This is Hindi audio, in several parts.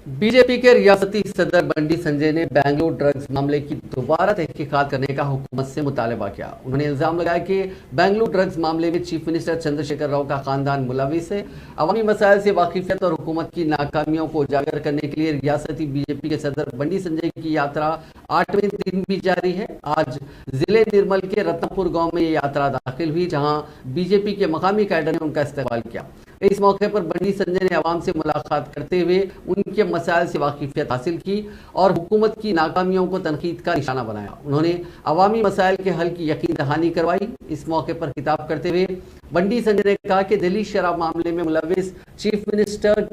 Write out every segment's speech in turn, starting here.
बीजेपी के रियासती सदर बंडी संजय ने बेंगलुरु ड्रग्स मामले की दोबारा तहकीकात करने का हुकूमत से मुतालबा किया। उन्होंने इल्जाम लगाया कि बेंगलुरु ड्रग्स मामले में चीफ मिनिस्टर चंद्रशेखर राव का खानदान मुलविस है। अवामी मसाइल से वाकिफियत और हुकूमत की नाकामियों को उजागर करने के लिए रियासती बीजेपी के सदर बंडी संजय की यात्रा 8वें दिन भी जारी है। आज जिले निर्मल के रत्नपुर गाँव में ये यात्रा दाखिल हुई, जहाँ बीजेपी के मकामी कैडर ने उनका इस्तेमाल किया। इस मौके पर बंडी संजय ने आवाम से मुलाकात करते हुए उनके मसाइल से वाकिफियत हासिल की और हुकूमत की नाकामियों को तनकीद का निशाना बनाया। उन्होंने अवामी मसाइल के हल की यकीन दहानी करवाई। इस मौके पर खिताब करते हुए बंडी संजय ने कहा कि दिल्ली शराब मामले में मुलविस चीफ मिनिस्टर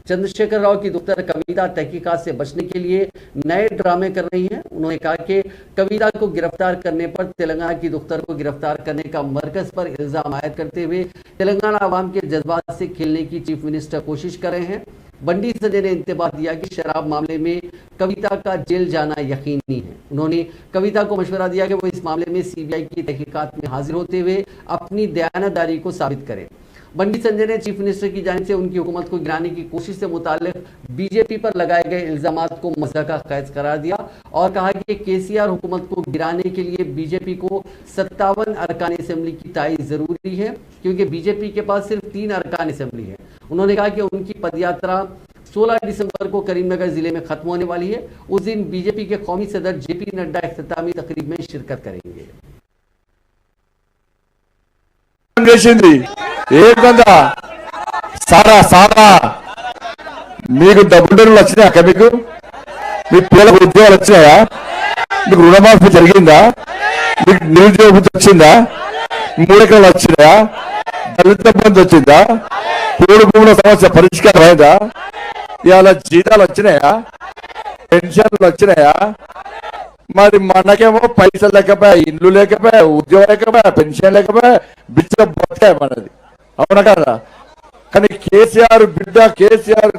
चंद्रशेखर राव की दुख्तर कविता तहकीकात से बचने के लिए नए ड्रामे कर रही हैं। उन्होंने कहा कि कविता को गिरफ्तार करने पर तेलंगाना की दुख्तर को गिरफ्तार करने का मरकज पर इल्जाम आयद करते हुए तेलंगाना आवाम के जज्बात से खेलने की चीफ मिनिस्टर कोशिश कर रहे हैं। बंडी संजय ने इंतबाह दिया कि शराब मामले में कविता का जेल जाना यकीनी है। उन्होंने कविता को मशवरा दिया कि वो इस मामले में सीबीआई की तहकीकात में हाजिर होते हुए अपनी दयानतदारी को साबित करें। बंडी संजय ने चीफ मिनिस्टर की जानिब से उनकी हुकूमत को गिराने की कोशिश से मुताल्लिक बीजेपी पर लगाए गए इल्जामात को मज़ाक का कैद करार दिया और कहा कि केसीआर हुकूमत को गिराने के लिए बीजेपी को 57 अरकान असेंबली की तायीद जरूरी है, क्योंकि बीजेपी के पास सिर्फ 3 अरकान असेंबली है। उन्होंने कहा कि उनकी पदयात्रा 16 दिसंबर को करीमनगर जिले में खत्म होने वाली है। उस दिन बीजेपी के कौमी सदर जेपी नड्डा इख्तितामी तकरीब में शिरकत करेंगे। ఏంటందా సారా సారా మీకు డబ్బులు వచ్చినాయా అక్క? మీ పిల్లలకు ఉద్యోగాలు వచ్చినాయా? మీకు రుణమాఫీ జరిగిందా? మీకు నిరుద్యోగ వృత్తి వచ్చిందా? 3 ఎకరాలు వచ్చినాయా? దళిత బంధు వచ్చిందా? పోడు భూముల సమస్య పరిష్కారం అయిందా? ఇవాళ జీతాలు వచ్చినాయా? పెన్షన్లు వచ్చినాయా? మరి మనకేమో పైసలు లేకపోయా, ఇల్లు లేకపోయా, ఉద్యోగం లేకపోయా, పెన్షన్ లేకపోయా, బిచ్చ బతకాయ మనది, అవునా కదా? కానీ కేసీఆర్ బిడ్డ కేసీఆర్